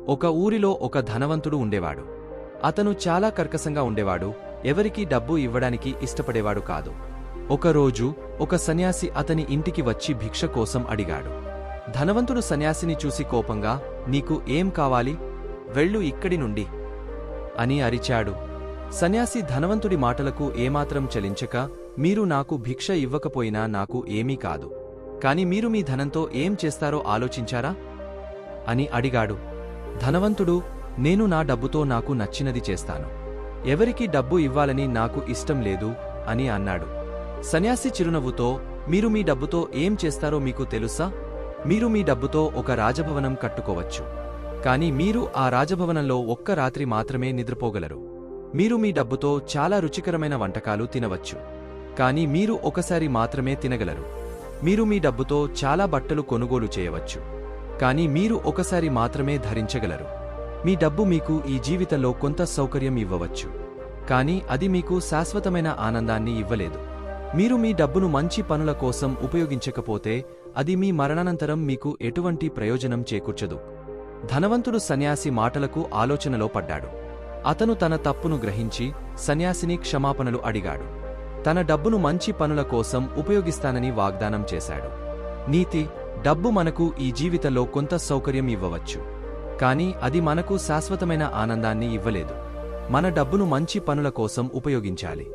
ఒక ఊరిలో ఒక ధనవంతుడు ఉండేవాడు. అతను చాలా కర్కశంగా ఉండేవాడు. ఎవరికీ డబ్బు ఇవ్వడానికి ఇష్టపడేవాడు కాదు. ఒకరోజు ఒక సన్యాసి అతని ఇంటికి వచ్చి భిక్ష కోసం అడిగాడు. ధనవంతుడు సన్యాసిని చూసి కోపంగా, "నీకు ఏం కావాలి? వెళ్ళు ఇక్కడి నుండి" అని అరిచాడు. సన్యాసి ధనవంతుడి మాటలకు ఏమాత్రం చలించక, "మీరు నాకు భిక్ష ఇవ్వకపోయినా నాకు ఏమీ కాదు. కాని మీరు మీ ధనంతో ఏం చేస్తారో ఆలోచించారా?" అని అడిగాడు. ధనవంతుడు, "నేను నా డబ్బుతో నాకు నచ్చినది చేస్తాను. ఎవరికి డబ్బు ఇవ్వాలని నాకు ఇష్టం లేదు" అని అన్నాడు. సన్యాసి చిరునవ్వుతో, "మీరు మీ డబ్బుతో ఏం చేస్తారో మీకు తెలుసా? మీరు మీ డబ్బుతో ఒక రాజభవనం కట్టుకోవచ్చు. కాని మీరు ఆ రాజభవనంలో ఒక్క రాత్రి మాత్రమే నిద్రపోగలరు. మీరు మీ డబ్బుతో చాలా రుచికరమైన వంటకాలు తినవచ్చు. కాని మీరు ఒకసారి మాత్రమే తినగలరు. మీరు మీ డబ్బుతో చాలా బట్టలు కొనుగోలు చేయవచ్చు. కాని మీరు ఒకసారి మాత్రమే ధరించగలరు. మీ డబ్బు మీకు ఈ జీవితంలో కొంత సౌకర్యం ఇవ్వవచ్చు. కాని అది మీకు శాశ్వతమైన ఆనందాన్ని ఇవ్వలేదు. మీరు మీ డబ్బును మంచి పనుల కోసం ఉపయోగించకపోతే అది మీ మరణానంతరం మీకు ఎటువంటి ప్రయోజనం చేకూర్చదు." ధనవంతుడు సన్యాసి మాటలకు ఆలోచనలో పడ్డాడు. అతను తన తప్పును గ్రహించి సన్యాసిని క్షమాపణలు అడిగాడు. తన డబ్బును మంచి పనుల కోసం ఉపయోగిస్తానని వాగ్దానం చేశాడు. నీతి: డబ్బు మనకు ఈ జీవితంలో కొంత సౌకర్యం ఇవ్వవచ్చు. కాని అది మనకు శాశ్వతమైన ఆనందాన్ని ఇవ్వలేదు. మన డబ్బును మంచి పనుల కోసం ఉపయోగించాలి.